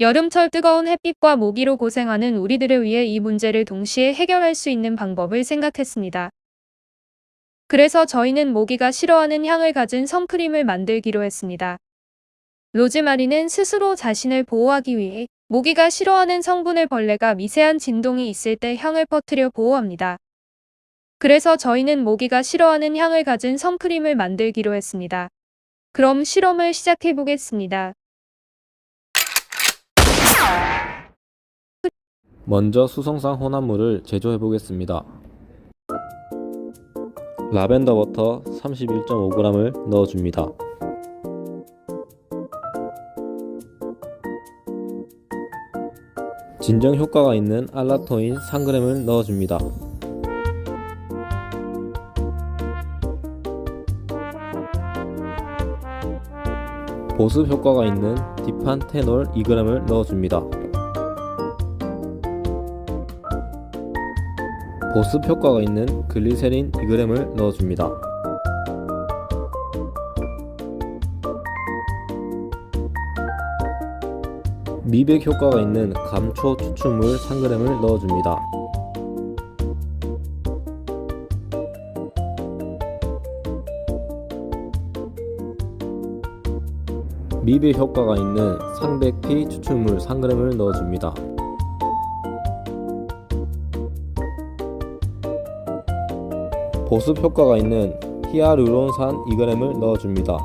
여름철 뜨거운 햇빛과 모기로 고생하는 우리들을 위해 이 문제를 동시에 해결할 수 있는 방법을 생각했습니다. 그래서 저희는 모기가 싫어하는 향을 가진 선크림을 만들기로 했습니다. 로즈마리는 스스로 자신을 보호하기 위해 모기가 싫어하는 성분을 벌레가 미세한 진동이 있을 때 향을 퍼뜨려 보호합니다. 그래서 저희는 모기가 싫어하는 향을 가진 선크림을 만들기로 했습니다. 그럼 실험을 시작해 보겠습니다. 먼저 수성상 혼합물을 제조해 보겠습니다. 라벤더 버터 31.5g을 넣어줍니다. 진정 효과가 있는 알라토인 3g을 넣어줍니다. 보습 효과가 있는 디판테놀 2g을 넣어줍니다. 보습 효과가 있는 글리세린 2g을 넣어줍니다. 미백 효과가 있는 감초 추출물 3g을 넣어줍니다. 미백 효과가 있는 상백피 추출물 3g을 넣어줍니다. 보습 효과가 있는 히아루론산 2g을 넣어줍니다.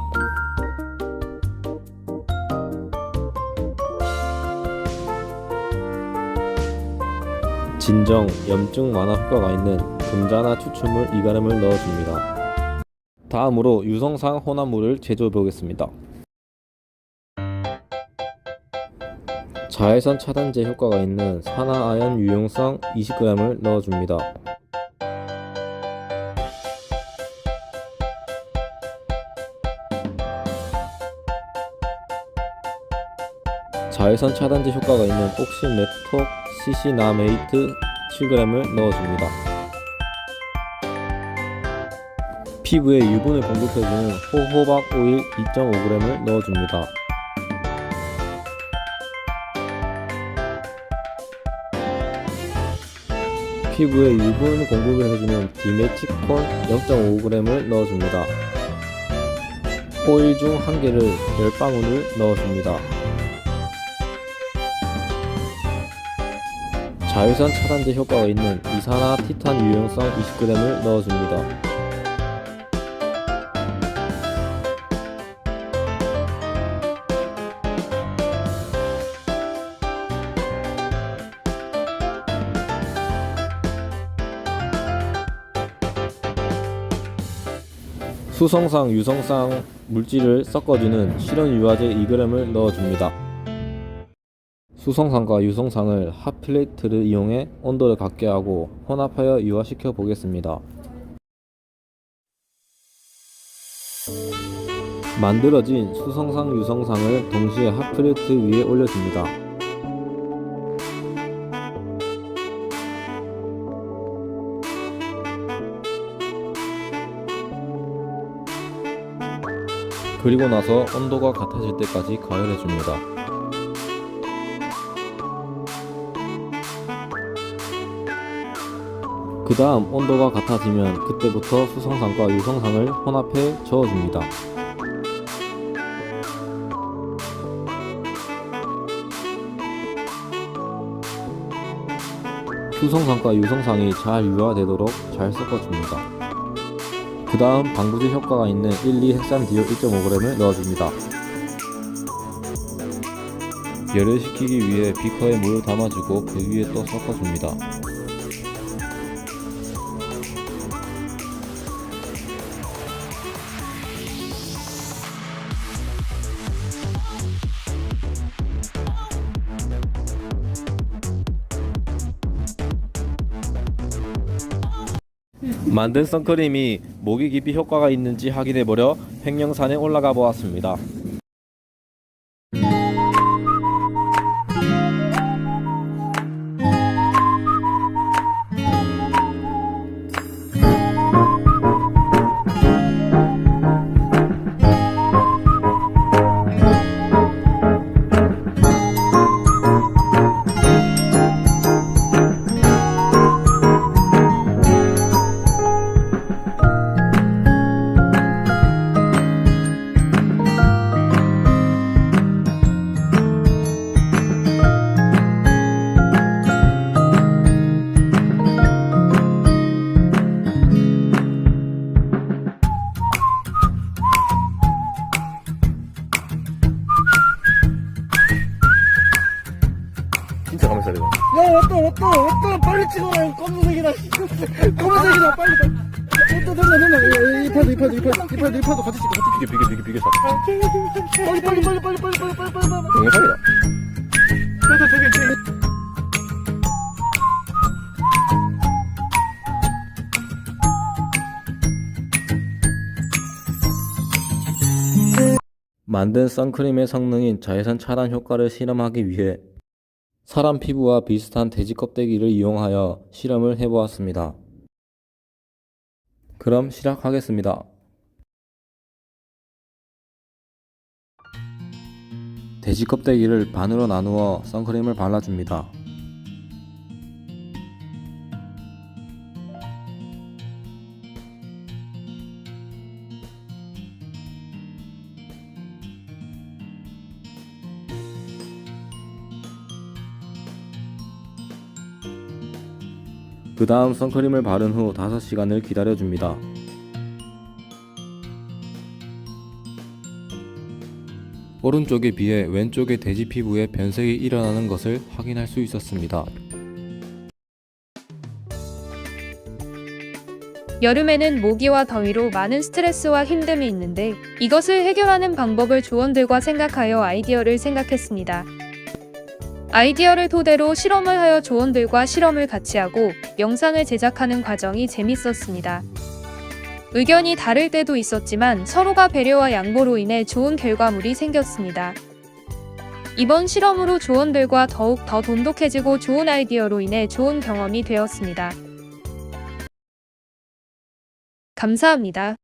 진정, 염증 완화 효과가 있는 금자나 추출물 2g을 넣어줍니다. 다음으로 유성상 혼합물을 제조해 보겠습니다. 자외선 차단제 효과가 있는 산화아연 유용성 20g을 넣어줍니다. 자외선 차단제 효과가 있는 옥시메톡 시시나메이트 7g을 넣어줍니다. 피부에 유분을 공급해주는 호호박 오일 2.5g을 넣어줍니다. 피부에 유분 공급을 해주는 디메치콘 0.5g을 넣어줍니다. 오일 중 1개를 10방울을 넣어줍니다. 자외선 차단제 효과가 있는 이산화 티탄 유용성 20g을 넣어줍니다. 수성상, 유성상 물질을 섞어주는 실온유화제 2g을 넣어줍니다. 수성상과 유성상을 핫플레이트를 이용해 온도를 같게 하고 혼합하여 유화시켜 보겠습니다. 만들어진 수성상, 유성상을 동시에 핫플레이트 위에 올려줍니다. 그리고 나서 온도가 같아질 때까지 가열해줍니다. 그 다음 온도가 같아지면 그때부터 수성상과 유성상을 혼합해 저어줍니다. 수성상과 유성상이 잘 유화되도록 잘 섞어줍니다. 그 다음 방부제 효과가 있는 1,2-헥산디올 1.5g을 넣어줍니다. 열을 식히기 위해 비커에 물을 담아주고 그 위에 또 섞어줍니다. 만든 선크림이 모기 기피 효과가 있는지 확인해보려 횡령산에 올라가 보았습니다. 왔다 빨리 찍어 검은색이다 검은색이다 빨리 됐나 이 파도 같이 찍어 비교 빨리 동영상이다. 저기 만든 선크림의 성능인 자외선 차단 효과를 실험하기 위해 사람 피부와 비슷한 돼지 껍데기를 이용하여 실험을 해보았습니다. 그럼 시작하겠습니다. 돼지 껍데기를 반으로 나누어 선크림을 발라줍니다. 그 다음 선크림을 바른 후 5시간을 기다려줍니다. 오른쪽에 비해 왼쪽의 돼지 피부에 변색이 일어나는 것을 확인할 수 있었습니다. 여름에는 모기와 더위로 많은 스트레스와 힘듦이 있는데 이것을 해결하는 방법을 조언들과 생각하여 아이디어를 생각했습니다. 아이디어를 토대로 실험을 하여 조언들과 실험을 같이 하고 영상을 제작하는 과정이 재밌었습니다. 의견이 다를 때도 있었지만 서로가 배려와 양보로 인해 좋은 결과물이 생겼습니다. 이번 실험으로 조언들과 더욱 더 돈독해지고 좋은 아이디어로 인해 좋은 경험이 되었습니다. 감사합니다.